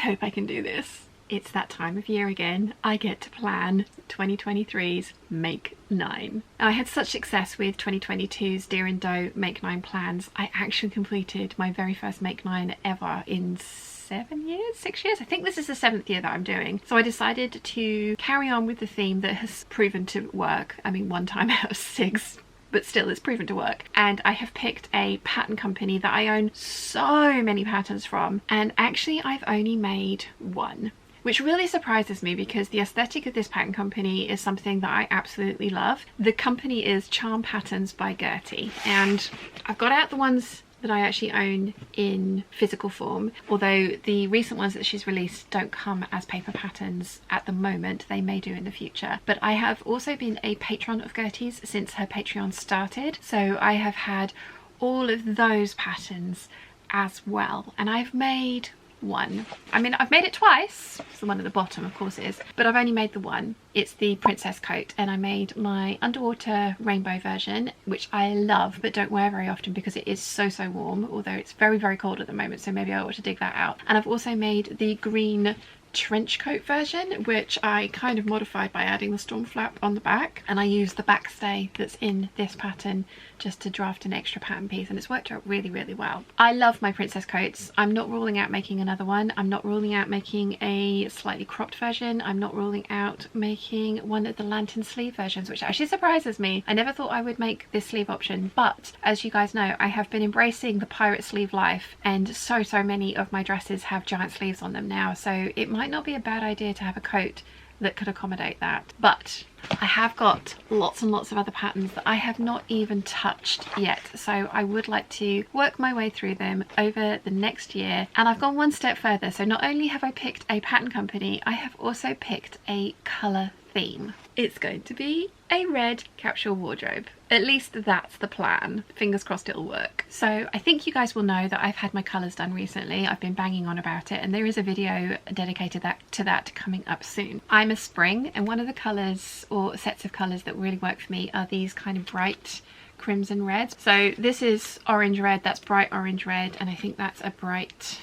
hope I can do this. It's that time of year again. I get to plan 2023's Make 9. I had such success with 2022's Deer and Doe Make 9 plans. I actually completed my very first Make 9 ever in 6 years. I think this is the 7th year that I'm doing. So I decided to carry on with the theme that has proven to work. I mean, 1 time out of 6. But still, it's proven to work. And I have picked a pattern company that I own so many patterns from, and actually I've only made 1, which really surprises me because the aesthetic of this pattern company is something that I absolutely love. The company is Charm Patterns by Gertie, and I've got out the ones that I actually own in physical form, although the recent ones that she's released don't come as paper patterns at the moment. They may do in the future. But I have also been a patron of Gertie's since her Patreon started, so I have had all of those patterns as well, and I've made 1. I mean, I've made it twice. It's the one at the bottom, of course it is, but I've only made the 1. It's the princess coat, and I made my underwater rainbow version, which I love but don't wear very often because it is so warm, although it's very cold at the moment, so maybe I ought to dig that out. And I've also made the green trench coat version, which I kind of modified by adding the storm flap on the back, and I used the backstay that's in this pattern just to draft an extra pattern piece, and it's worked out really well. I love my princess coats. I'm not ruling out making another one. I'm not ruling out making a slightly cropped version. I'm not ruling out making one of the lantern sleeve versions, which actually surprises me. I never thought I would make this sleeve option, but as you guys know, I have been embracing the pirate sleeve life, and so many of my dresses have giant sleeves on them now, so it might not be a bad idea to have a coat that could accommodate that. But I have got lots and lots of other patterns that I have not even touched yet, so I would like to work my way through them over the next year. And I've gone one step further, so not only have I picked a pattern company, I have also picked a colour theme. It's going to be a red capsule wardrobe. At least that's the plan. Fingers crossed it'll work. So I think you guys will know that I've had my colours done recently. I've been banging on about it, and there is a video dedicated to that coming up soon. I'm a spring, and one of the colours or sets of colours that really work for me are these kind of bright crimson reds. So this is orange red, that's bright orange red, and I think that's a bright,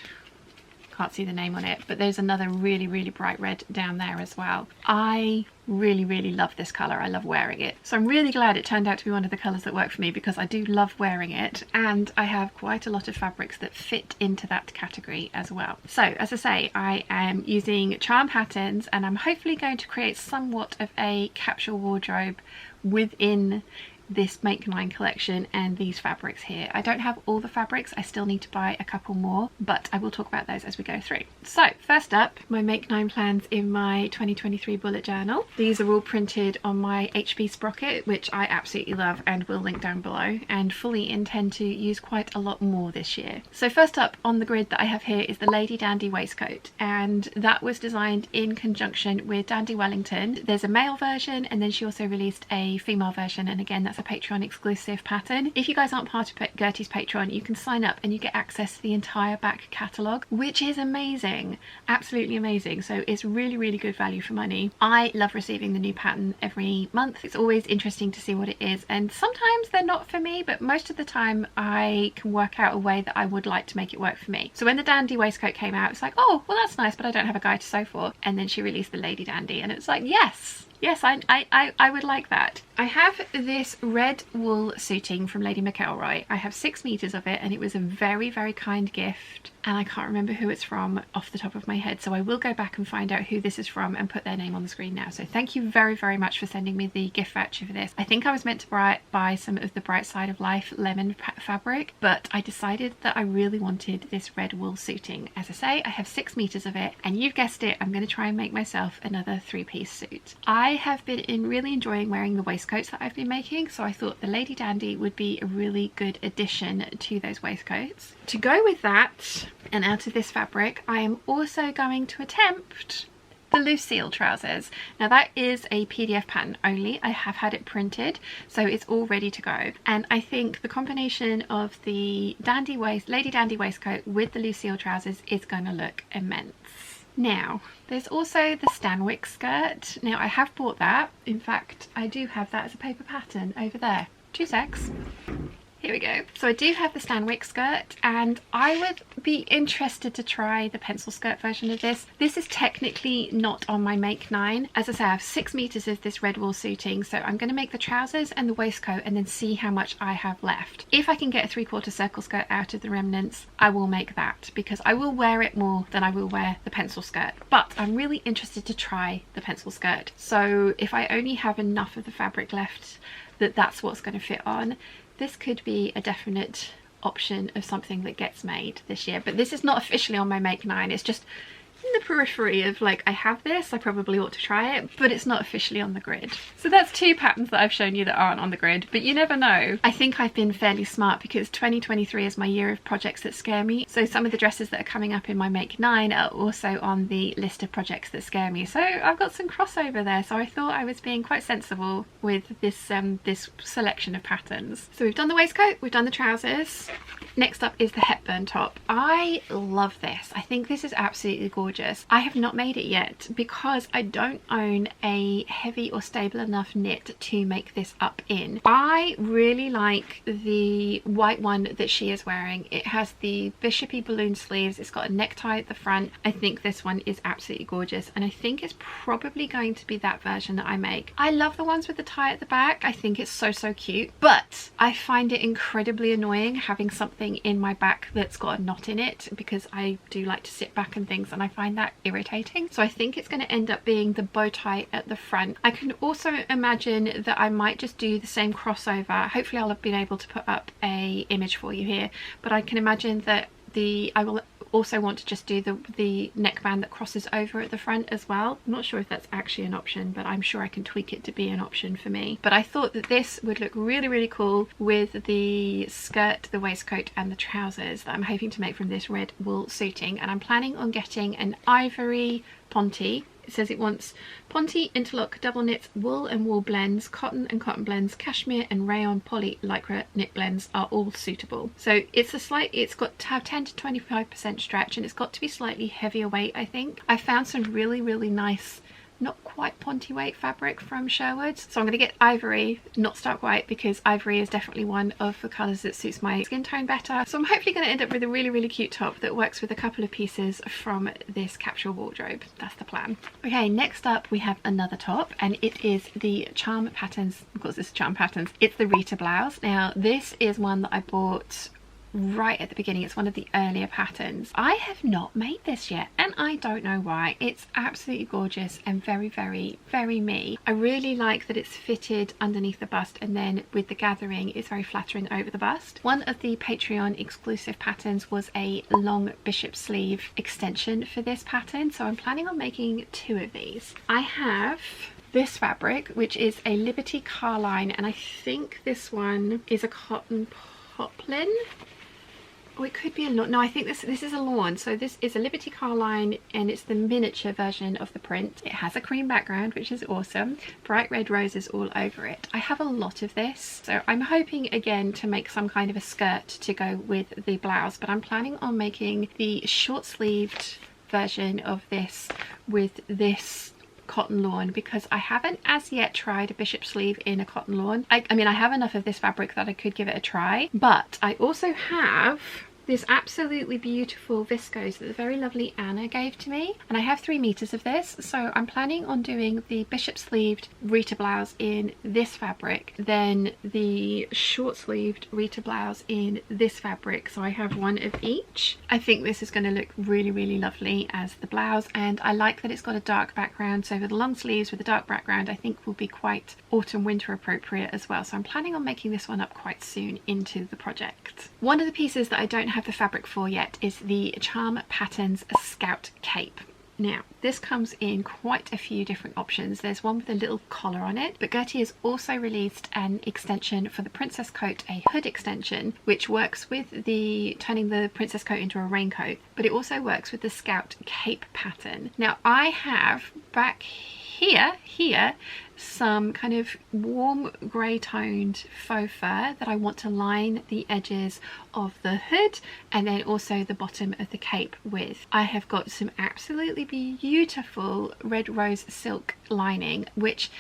can't see the name on it, but there's another really bright red down there as well. I really love this colour. I love wearing it, so I'm really glad it turned out to be one of the colours that work for me, because I do love wearing it, and I have quite a lot of fabrics that fit into that category as well. So as I say, I am using Charm Patterns, and I'm hopefully going to create somewhat of a capsule wardrobe within this Make 9 collection and these fabrics here. I don't have all the fabrics, I still need to buy a couple more, but I will talk about those as we go through. So first up, my Make 9 plans in my 2023 bullet journal. These are all printed on my HB sprocket, which I absolutely love and will link down below, and fully intend to use quite a lot more this year. So first up on the grid that I have here is the Lady Dandy waistcoat, and that was designed in conjunction with Dandy Wellington. There's a male version, and then she also released a female version, and again that's a Patreon exclusive pattern. If you guys aren't part of Gertie's Patreon, you can sign up and you get access to the entire back catalogue, which is amazing, absolutely amazing. So it's really good value for money. I love receiving the new pattern every month. It's always interesting to see what it is, and sometimes they're not for me, but most of the time I can work out a way that I would like to make it work for me. So when the Dandy waistcoat came out, it's like, oh well, that's nice, but I don't have a guy to sew for. And then she released the Lady Dandy, and it's like, yes, I would like that. I have this red wool suiting from Lady McElroy. I have 6 meters of it, and it was a very kind gift, and I can't remember who it's from off the top of my head, so I will go back and find out who this is from and put their name on the screen now. So thank you very much for sending me the gift voucher for this. I think I was meant to buy some of the Bright Side of Life lemon fabric, but I decided that I really wanted this red wool suiting. As I say, I have 6 meters of it, and you've guessed it, I'm going to try and make myself another 3-piece suit. I have been really enjoying wearing the waistcoats that I've been making, so I thought the Lady Dandy would be a really good addition to those waistcoats. To go with that, and out of this fabric, I am also going to attempt the Lucio Trousers. Now that is a PDF pattern only. I have had it printed, so it's all ready to go, and I think the combination of the Lady Dandy waistcoat with the Lucio Trousers is going to look immense. Now, there's also the Stanwyck skirt. Now, I have bought that. In fact, I do have that as a paper pattern over there. 2 secs. Here we go. So I do have the Stan Wick skirt, and I would be interested to try the pencil skirt version of this. This is technically not on my make 9. As I say, I have 6 meters of this red wool suiting, so I'm going to make the trousers and the waistcoat and then see how much I have left. If I can get a 3/4 circle skirt out of the remnants, I will make that, because I will wear it more than I will wear the pencil skirt. But I'm really interested to try the pencil skirt. So if I only have enough of the fabric left that's what's going to fit on, this could be a definite option of something that gets made this year. But this is not officially on my make 9, it's just in the periphery of like, I have this, I probably ought to try it, but it's not officially on the grid. So that's 2 patterns that I've shown you that aren't on the grid, but you never know. I think I've been fairly smart, because 2023 is my year of projects that scare me. So some of the dresses that are coming up in my make 9 are also on the list of projects that scare me. So I've got some crossover there. So I thought I was being quite sensible with this this selection of patterns. So we've done the waistcoat, we've done the trousers. Next up is the Hepburn top. I love this. I think this is absolutely gorgeous. I have not made it yet because I don't own a heavy or stable enough knit to make this up in. I really like the white one that she is wearing. It has the bishopy balloon sleeves. It's got a necktie at the front. I think this one is absolutely gorgeous, and I think it's probably going to be that version that I make. I love the ones with the tie at the back. I think it's so cute, but I find it incredibly annoying having something in my back that's got a knot in it, because I do like to sit back and things, and I find that irritating. So I think it's going to end up being the bow tie at the front. I can also imagine that I might just do the same crossover. Hopefully I'll have been able to put up a image for you here, but I can imagine that I will also want to just do the neckband that crosses over at the front as well. I'm not sure if that's actually an option, but I'm sure I can tweak it to be an option for me. But I thought that this would look really cool with the skirt, the waistcoat and the trousers that I'm hoping to make from this red wool suiting. And I'm planning on getting an ivory ponte. It says it wants ponte, interlock, double knits, wool and wool blends, cotton and cotton blends, cashmere and rayon poly lycra knit blends are all suitable. So it's got to have 10 to 25% stretch, and it's got to be slightly heavier weight, I think. I found some really nice, not quite ponte weight fabric from Sherwood's. So I'm going to get ivory, not stark white, because ivory is definitely one of the colours that suits my skin tone better. So I'm hopefully going to end up with a really cute top that works with a couple of pieces from this capsule wardrobe. That's the plan. Okay, next up we have another top, and it is the Charm Patterns. Of course, this is Charm Patterns. It's the Rita Blouse. Now this is one that I bought right at the beginning. It's one of the earlier patterns. I have not made this yet, and I don't know why. It's absolutely gorgeous and very me. I really like that it's fitted underneath the bust, and then with the gathering it's very flattering over the bust. One of the Patreon exclusive patterns was a long bishop sleeve extension for this pattern, so I'm planning on making 2 of these. I have this fabric, which is a Liberty Carline, and I think this one is a cotton poplin. Oh, it could be a lawn. No, I think this is a lawn. So this is a Liberty Carline, and it's the miniature version of the print. It has a cream background, which is awesome. Bright red roses all over it. I have a lot of this, so I'm hoping again to make some kind of a skirt to go with the blouse, but I'm planning on making the short-sleeved version of this with this cotton lawn, because I haven't as yet tried a bishop sleeve in a cotton lawn. I mean, I have enough of this fabric that I could give it a try, but I also have this absolutely beautiful viscose that the very lovely Anna gave to me, and I have 3 meters of this, so I'm planning on doing the bishop sleeved Rita blouse in this fabric, then the short sleeved Rita blouse in this fabric, so I have one of each. I think this is going to look really lovely as the blouse, and I like that it's got a dark background, so with the long sleeves with a dark background I think will be quite autumn winter appropriate as well. So I'm planning on making this one up quite soon into the project. One of the pieces that I don't have the fabric for yet is the Charm Patterns Scout Cape. Now this comes in quite a few different options. There's one with a little collar on it, but Gertie has also released an extension for the princess coat, a hood extension, which works with the turning the princess coat into a raincoat, but it also works with the Scout Cape pattern. Now I have back here some kind of warm grey toned faux fur that I want to line the edges of the hood and then also the bottom of the cape with. I have got some absolutely beautiful red rose silk lining, which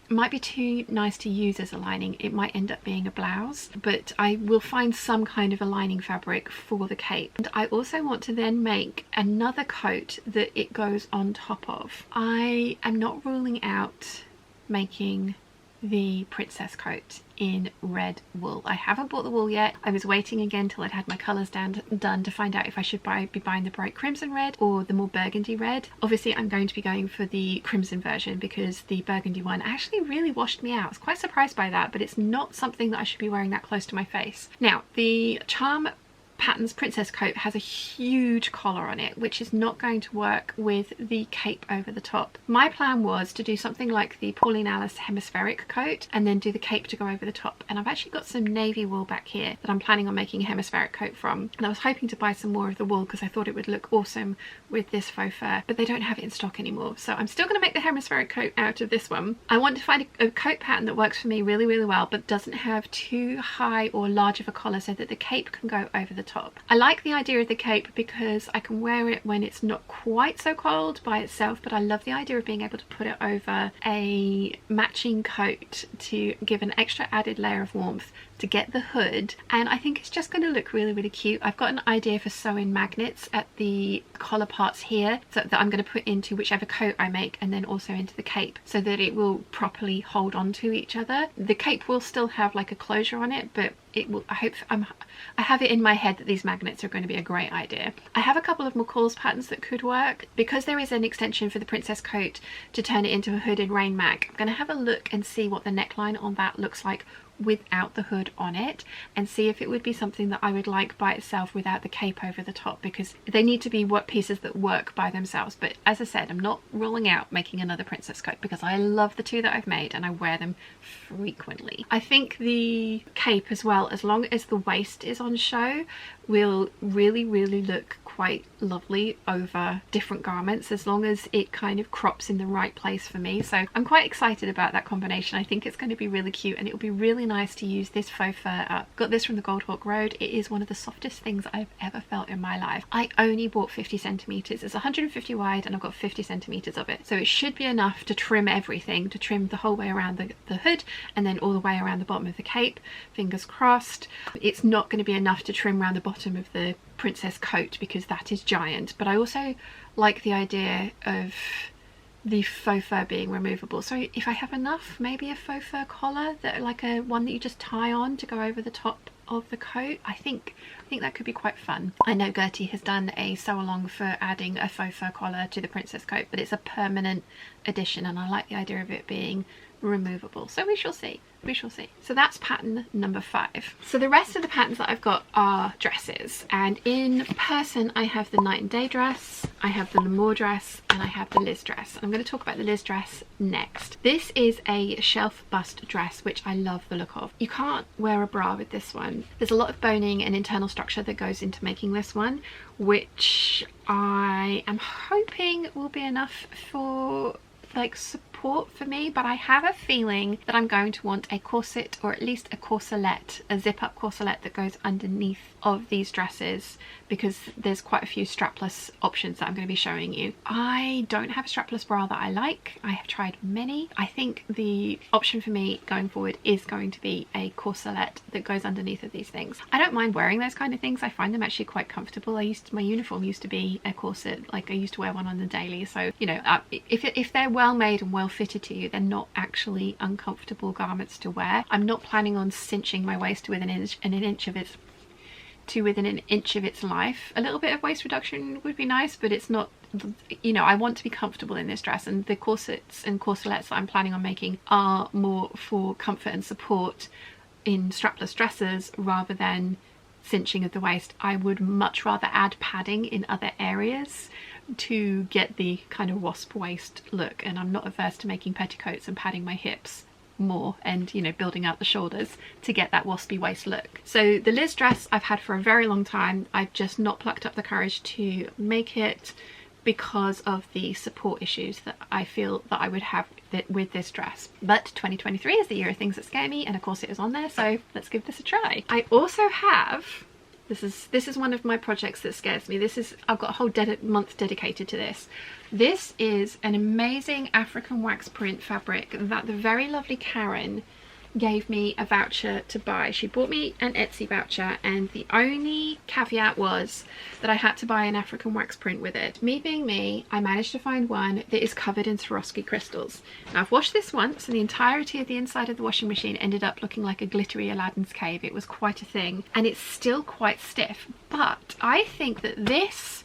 might be too nice to use as a lining. It might end up being a blouse, but I will find some kind of a lining fabric for the cape. And I also want to then make another coat that it goes on top of. I am not ruling out making the princess coat in red wool. I haven't bought the wool yet. I was waiting again till I'd had my colours done to find out if I should be buying the bright crimson red or the more burgundy red. Obviously I'm going to be going for the crimson version because the burgundy one actually really washed me out. I was quite surprised by that, but it's not something that I should be wearing that close to my face. Now, the Charm Patterns princess coat has a huge collar on it, which is not going to work with the cape over the top. My plan was to do something like the Pauline Alice hemispheric coat and then do the cape to go over the top, and I've actually got some navy wool back here that I'm planning on making a hemispheric coat from, and I was hoping to buy some more of the wool because I thought it would look awesome with this faux fur, but they don't have it in stock anymore, so I'm still going to make the hemispheric coat out of this one. I want to find a coat pattern that works for me really, really well but doesn't have too high or large of a collar so that the cape can go over the top. I like the idea of the cape because I can wear it when it's not quite so cold by itself, but I love the idea of being able to put it over a matching coat to give an extra added layer of warmth to get the hood, and I think it's just going to look really, really cute. I've got an idea for sewing magnets at the collar parts here so that I'm going to put into whichever coat I make and then also into the cape so that it will properly hold on to each other. The cape will still have like a closure on it, but it will, I have it in my head that these magnets are going to be a great idea. I have a couple of McCall's patterns that could work. Because there is an extension for the princess coat to turn it into a hooded rain mag, I'm going to have a look and see what the neckline on that looks like without the hood on it and see if it would be something that I would like by itself without the cape over the top, because they need to be work pieces that work by themselves. But as I said, I'm not ruling out making another princess coat because I love the two that I've made and I wear them frequently. I think the cape as well, as long as the waist is on show, will really, really look quite lovely over different garments as long as it kind of crops in the right place for me. So I'm quite excited about that combination. I think it's going to be really cute and it will be really nice to use this faux fur up. Got this from the Goldhawk Road. It is one of the softest things I've ever felt in my life. I only bought 50 centimeters. It's 150 wide and I've got 50 centimeters of it, so it should be enough to trim everything, to trim the whole way around the hood and then all the way around the bottom of the cape. Fingers crossed. It's not going to be enough to trim around the bottom of the princess coat because that is giant, but I also like the idea of the faux fur being removable. So if I have enough, maybe a faux fur collar, that like a one that you just tie on to go over the top of the coat. I think that could be quite fun. I know Gertie has done a sew along for adding a faux fur collar to the princess coat, but it's a permanent addition and I like the idea of it being removable, so we shall see. We shall see. So that's pattern number 5. So the rest of the patterns that I've got are dresses, and in person I have the night and day dress, I have the L'Amour dress, and I have the Liz dress. I'm going to talk about the Liz dress next. This is a shelf bust dress which I love the look of. You can't wear a bra with this one. There's a lot of boning and internal structure that goes into making this one, which I am hoping will be enough for like support for me, but I have a feeling that I'm going to want a corset, or at least a corselet, a zip up corselet that goes underneath of these dresses, because there's quite a few strapless options that I'm going to be showing you. I don't have a strapless bra that I like. I have tried many. I think the option for me going forward is going to be a corselet that goes underneath of these things. I don't mind wearing those kind of things. I find them actually quite comfortable. My uniform used to be a corset, like I used to wear one on the daily, so you know, if they're well made and well fitted to you, they're not actually uncomfortable garments to wear. I'm not planning on cinching my waist to within an inch of its life. A little bit of waist reduction would be nice, but it's not, you know, I want to be comfortable in this dress, and the corsets and corselets that I'm planning on making are more for comfort and support in strapless dresses rather than cinching of the waist. I would much rather add padding in other areas to get the kind of wasp waist look, and I'm not averse to making petticoats and padding my hips more and, you know, building out the shoulders to get that waspy waist look. So the Liz dress I've had for a very long time. I've just not plucked up the courage to make it because of the support issues that I feel that I would have with this dress. But 2023 is the year of things that scare me, and of course it is on there, so let's give this a try. I also have This is one of my projects that scares me. I've got a whole month dedicated to this. This is an amazing African wax print fabric that the very lovely Karen gave me a voucher to buy. She bought me an Etsy voucher, and the only caveat was that I had to buy an African wax print with it. Me being me, I managed to find one that is covered in Swarovski crystals. Now, I've washed this once and the entirety of the inside of the washing machine ended up looking like a glittery Aladdin's cave. It was quite a thing, and it's still quite stiff, but I think that this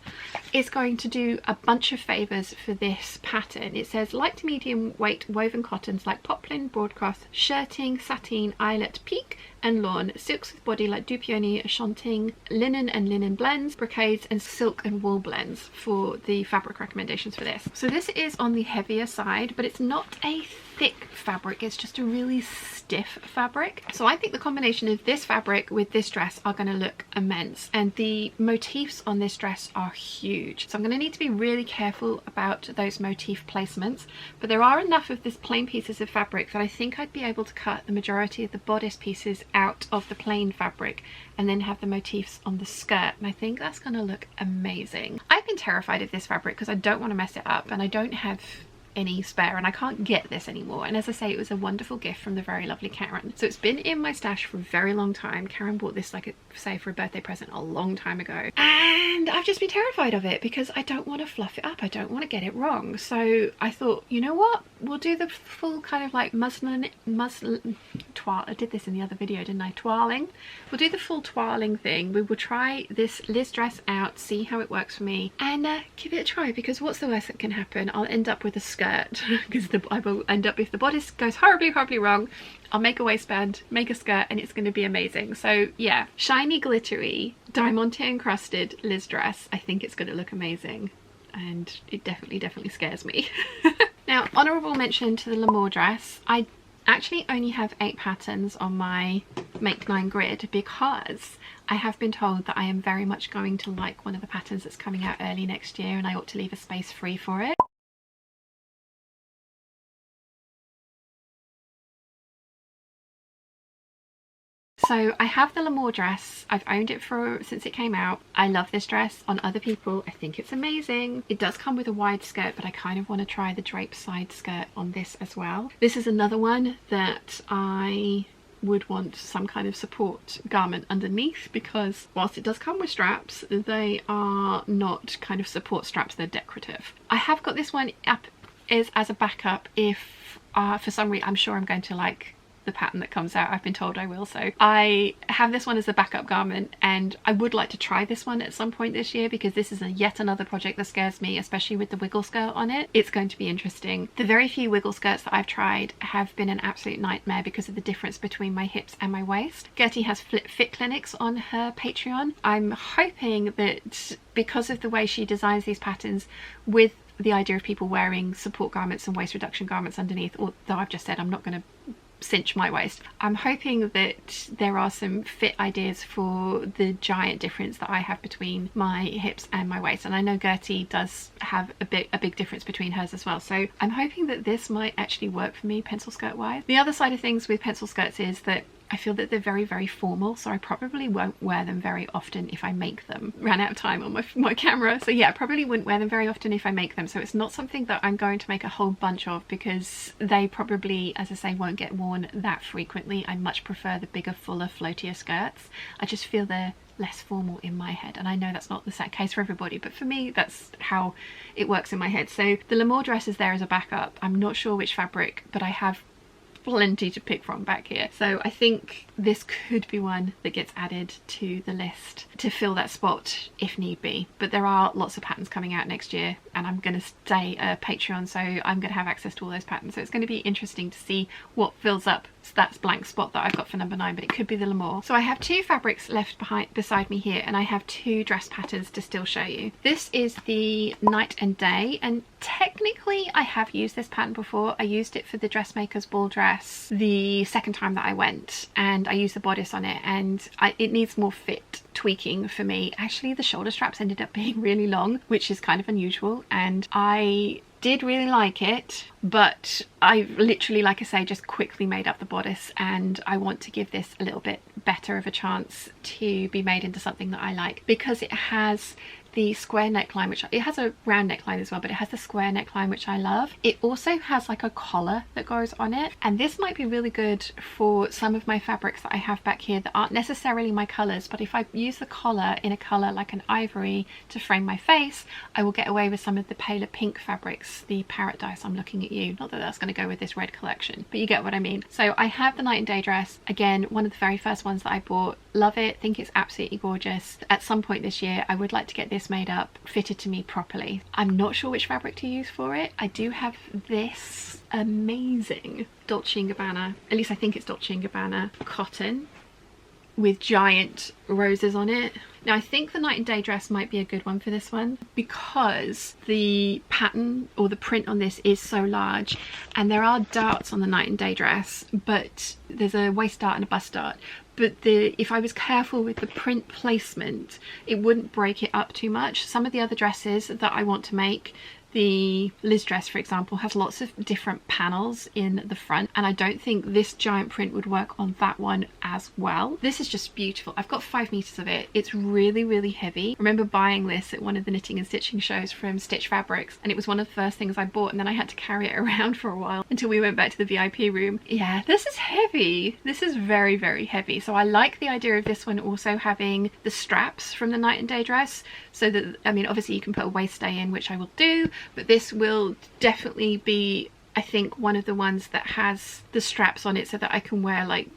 is going to do a bunch of favors for this pattern. It says light to medium weight woven cottons like poplin, broadcloth, shirting, sateen, eyelet, pique and lawn, silks with body like du peony, shanting, linen and linen blends, brocades and silk and wool blends for the fabric recommendations for this. So this is on the heavier side, but it's not a thick fabric, it's just a really stiff fabric. So I think the combination of this fabric with this dress are going to look immense, and the motifs on this dress are huge. So I'm going to need to be really careful about those motif placements, but there are enough of this plain pieces of fabric that I think I'd be able to cut the majority of the bodice pieces out of the plain fabric and then have the motifs on the skirt, and I think that's going to look amazing. I've been terrified of this fabric because I don't want to mess it up, and I don't have any spare, and I can't get this anymore. And as I say, it was a wonderful gift from the very lovely Karen. So it's been in my stash for a very long time. Karen bought this, like, say for a birthday present a long time ago, and I've just been terrified of it because I don't want to fluff it up. I don't want to get it wrong. So I thought, you know what, we'll do the full kind of like muslin toile. I did this in the other video, didn't I? Toiling. We'll do the full toiling thing. We will try this Liz dress out, see how it works for me, and give it a try, because what's the worst that can happen? I'll end up with a skirt because I will end up, if the bodice goes horribly wrong, I'll make a waistband, make a skirt, and it's going to be amazing. So yeah, shiny, glittery, diamante encrusted Liz dress. I think it's going to look amazing, and it definitely scares me. Now, honourable mention to the L'Amour dress. I actually only have 8 patterns on my Make 9 grid because I have been told that I am very much going to like one of the patterns that's coming out early next year, and I ought to leave a space free for it. So I have the L'Amour dress. I've owned it since it came out. I love this dress on other people. I think it's amazing. It does come with a wide skirt, but I kind of want to try the drape side skirt on this as well. This is another one that I would want some kind of support garment underneath, because whilst it does come with straps, they are not kind of support straps, they're decorative. I have got this one up as a backup if for some reason I'm sure I'm going to like the pattern that comes out. I've been told I will, so I have this one as a backup garment, and I would like to try this one at some point this year because this is yet another project that scares me, especially with the wiggle skirt on it. It's going to be interesting. The very few wiggle skirts that I've tried have been an absolute nightmare because of the difference between my hips and my waist. Gertie has fit clinics on her Patreon. I'm hoping that because of the way she designs these patterns, with the idea of people wearing support garments and waist reduction garments underneath, although I've just said I'm not going to cinch my waist, I'm hoping that there are some fit ideas for the giant difference that I have between my hips and my waist, and I know Gertie does have a big difference between hers as well, so I'm hoping that this might actually work for me pencil skirt wise. The other side of things with pencil skirts is that I feel that they're very formal, so I probably won't wear them very often if I make them. Ran out of time on my camera, so yeah, I probably wouldn't wear them very often if I make them, so it's not something that I'm going to make a whole bunch of because they probably, as I say, won't get worn that frequently. I much prefer the bigger, fuller, floatier skirts. I just feel they're less formal in my head, and I know that's not the case for everybody, but for me that's how it works in my head. So the L'Amour dress is there as a backup. I'm not sure which fabric, but I have plenty to pick from back here, so I think this could be one that gets added to the list to fill that spot if need be. But there are lots of patterns coming out next year, and I'm going to stay a Patreon, so I'm going to have access to all those patterns, so it's going to be interesting to see what fills up that blank spot that I've got for number 9, but it could be the L'Amour. So I have 2 fabrics left beside me here, and I have 2 dress patterns to still show you. This is the Night and Day, and technically I have used this pattern before. I used it for the dressmaker's ball dress the second time that I went, and I used the bodice on it, and it needs more fit tweaking for me. Actually, the shoulder straps ended up being really long, which is kind of unusual, and I did really like it, but I literally, like I say, just quickly made up the bodice, and I want to give this a little bit better of a chance to be made into something that I like, because it has the square neckline, which it has a round neckline as well, but it has the square neckline, which I love. It also has like a collar that goes on it, and this might be really good for some of my fabrics that I have back here that aren't necessarily my colors, but if I use the collar in a color like an ivory to frame my face, I will get away with some of the paler pink fabrics, the Paradise. I'm looking at you, not that that's going to go with this red collection, but you get what I mean. So I have the night and day dress, again, one of the very first ones that I bought. Love it, think it's absolutely gorgeous. At some point this year I would like to get this made up, fitted to me properly. I'm not sure which fabric to use for it. I do have this amazing Dolce & Gabbana, at least I think it's Dolce & Gabbana cotton with giant roses on it. Now I think the night and day dress might be a good one for this one, because the pattern or the print on this is so large, and there are darts on the night and day dress, but there's a waist dart and a bust dart. But if I was careful with the print placement, it wouldn't break it up too much. Some of the other dresses that I want to make, the Liz dress for example, has lots of different panels in the front, and I don't think this giant print would work on that one as well. This is just beautiful. I've got 5 meters of it. It's really heavy. I remember buying this at one of the knitting and stitching shows from Stitch Fabrics, and it was one of the first things I bought, and then I had to carry it around for a while until we went back to the VIP room. Yeah, this is heavy. This is very heavy. So I like the idea of this one also having the straps from the night and day dress, so that, I mean, obviously you can put a waist stay in, which I will do, but this will definitely be, I think, one of the ones that has the straps on it so that I can wear like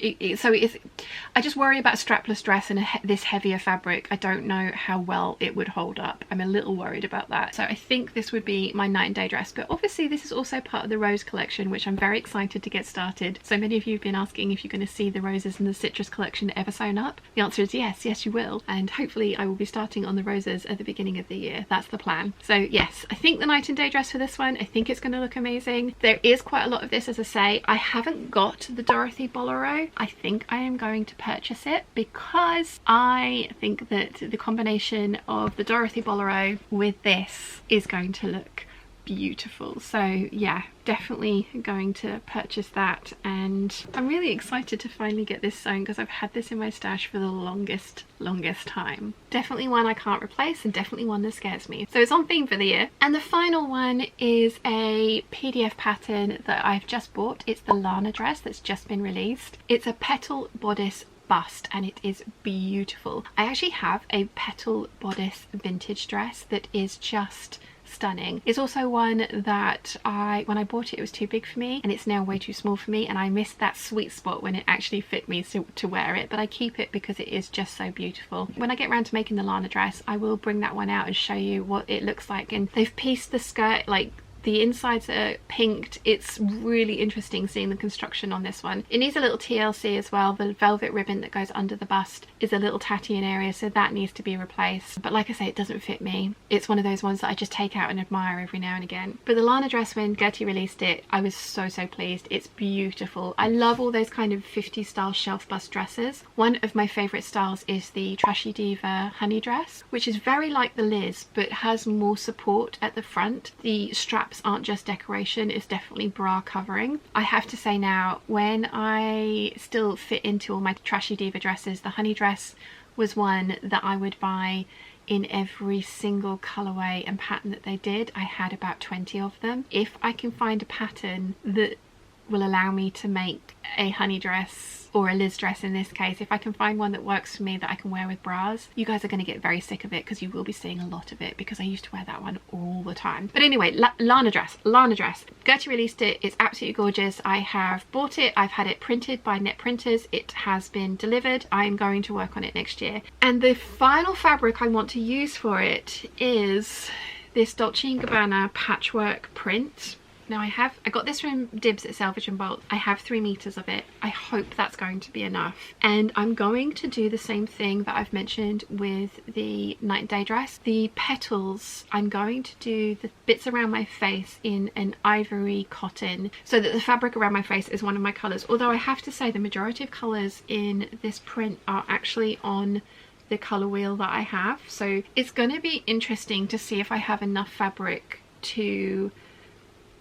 I just worry about a strapless dress in this heavier fabric. I don't know how well it would hold up. I'm a little worried about that. So I think this would be my night and day dress, but obviously this is also part of the rose collection, which I'm very excited to get started. So many of you have been asking if you're going to see the roses in the citrus collection ever sewn up. The answer is yes you will, and hopefully I will be starting on the roses at the beginning of the year. That's the plan. So yes, I think the night and day dress for this one, I think it's going to look amazing. There is quite a lot of this, as I say. I haven't got the Dorothy Bolero. I think I am going to purchase it because I think that the combination of the Dorothy Bolero with this is going to look beautiful. So yeah, definitely going to purchase that, and I'm really excited to finally get this sewn because I've had this in my stash for the longest time. Definitely one I can't replace, and definitely one that scares me. So it's on theme for the year. And the final one is a PDF pattern that I've just bought. It's the Lana dress that's just been released. It's a petal bodice bust, and it is beautiful. I actually have a petal bodice vintage dress that is just stunning. It's also one that when I bought it, it was too big for me, and it's now way too small for me, and I missed that sweet spot when it actually fit me to wear it, but I keep it because it is just so beautiful. When I get around to making the Lana dress, I will bring that one out and show you what it looks like. And they've pieced the skirt, like the insides are pinked. It's really interesting seeing the construction on this one. It needs a little TLC as well. The velvet ribbon that goes under the bust is a little tatty in area, so that needs to be replaced. But like I say, it doesn't fit me. It's one of those ones that I just take out and admire every now and again. But the Lana dress, when Gertie released it, I was so pleased. It's beautiful. I love all those kind of 50s style shelf bust dresses. One of my favourite styles is the Trashy Diva honey dress, which is very like the Liz but has more support at the front. The straps aren't just decoration, it's definitely bra covering. I have to say now, when I still fit into all my Trashy Diva dresses, the honey dress was one that I would buy in every single colorway and pattern that they did. I had about 20 of them. If I can find a pattern that will allow me to make a honey dress, or a Liz dress in this case, if I can find one that works for me that I can wear with bras, you guys are going to get very sick of it because you will be seeing a lot of it, because I used to wear that one all the time. But anyway, Lana dress. Gertie released it. It's absolutely gorgeous. I have bought it. I've had it printed by Net Printers. It has been delivered. I'm going to work on it next year. And the final fabric I want to use for it is this Dolce & Gabbana patchwork print. Now I got this from Dibs at Selvage and Bolt. I have 3 meters of it. I hope that's going to be enough. And I'm going to do the same thing that I've mentioned with the night and day dress. The petals, I'm going to do the bits around my face in an ivory cotton, so that the fabric around my face is one of my colors. Although I have to say the majority of colors in this print are actually on the color wheel that I have. So it's going to be interesting to see if I have enough fabric to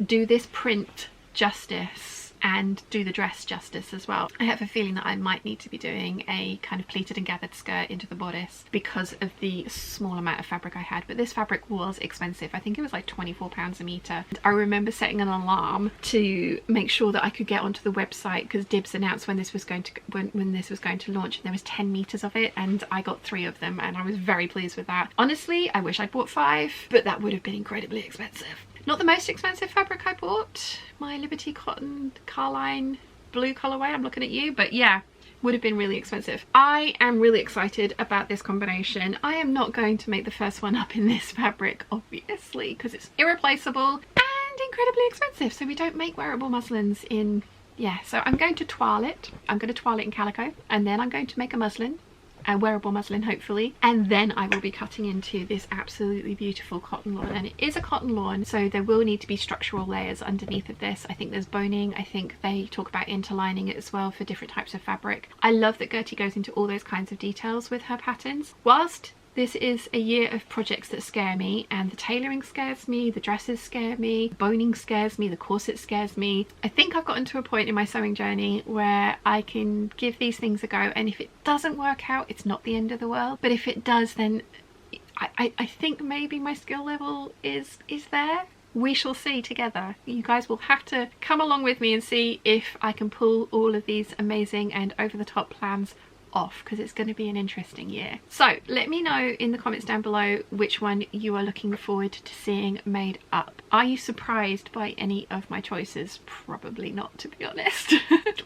do this print justice and do the dress justice as well. I have a feeling that I might need to be doing a kind of pleated and gathered skirt into the bodice because of the small amount of fabric I had, but this fabric was expensive. I think it was like £24 a metre. I remember setting an alarm to make sure that I could get onto the website because Dibs announced when this was going to when this was going to launch, and there was 10 meters of it, and I got 3 of them, and I was very pleased with that. Honestly, I wish I'd bought 5, but that would have been incredibly expensive. Not the most expensive fabric I bought, my Liberty Cotton Carline blue colorway, I'm looking at you, but yeah, would have been really expensive. I am really excited about this combination. I am not going to make the first one up in this fabric, obviously, because it's irreplaceable and incredibly expensive, so we don't make wearable muslins in, yeah, so I'm going to toile it. I'm going to toile it in calico, and then I'm going to make a muslin, a wearable muslin hopefully, and then I will be cutting into this absolutely beautiful cotton lawn. And it is a cotton lawn, so there will need to be structural layers underneath of this. I think there's boning, I think they talk about interlining it as well for different types of fabric. I love that Gertie goes into all those kinds of details with her patterns. Whilst this is a year of projects that scare me, and the tailoring scares me, the dresses scare me, boning scares me, the corset scares me. I think I've gotten to a point in my sewing journey where I can give these things a go, and if it doesn't work out, it's not the end of the world. But if it does, then I think maybe my skill level is there. We shall see together. You guys will have to come along with me and see if I can pull all of these amazing and over-the-top plans off, because it's going to be an interesting year. So let me know in the comments down below which one you are looking forward to seeing made up. Are you surprised by any of my choices? Probably not, to be honest.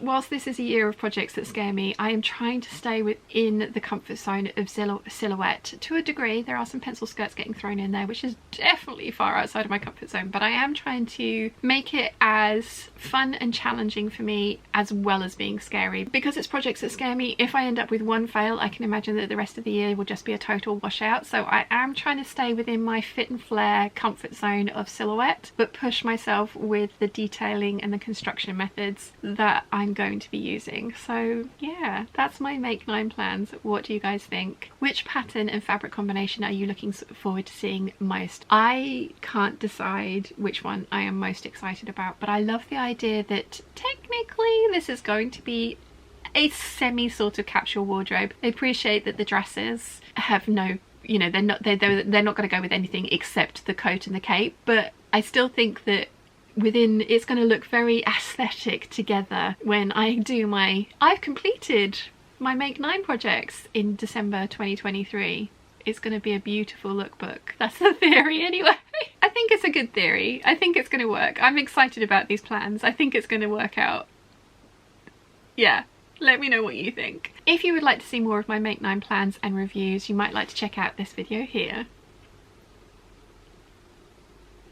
Whilst this is a year of projects that scare me, I am trying to stay within the comfort zone of silhouette to a degree. There are some pencil skirts getting thrown in there, which is definitely far outside of my comfort zone, but I am trying to make it as fun and challenging for me as well as being scary. Because it's projects that scare me, if I end up with one fail, I can imagine that the rest of the year will just be a total washout. So I am trying to stay within my fit and flare comfort zone of silhouette, but push myself with the detailing and the construction methods that I'm going to be using. So yeah, that's my Make 9 plans. What do you guys think? Which pattern and fabric combination are you looking forward to seeing most? I can't decide which one I am most excited about, but I love the idea that technically this is going to be a semi sort of capsule wardrobe. I appreciate that the dresses have no, you know, they're not going to go with anything except the coat and the cape, but I still think that within it's going to look very aesthetic together when I do my, I've completed my Make 9 projects in December 2023. It's going to be a beautiful lookbook. That's the theory anyway. I think it's a good theory. I think it's going to work. I'm excited about these plans. I think it's going to work out. Yeah. Let me know what you think. If you would like to see more of my Make 9 plans and reviews, you might like to check out this video here.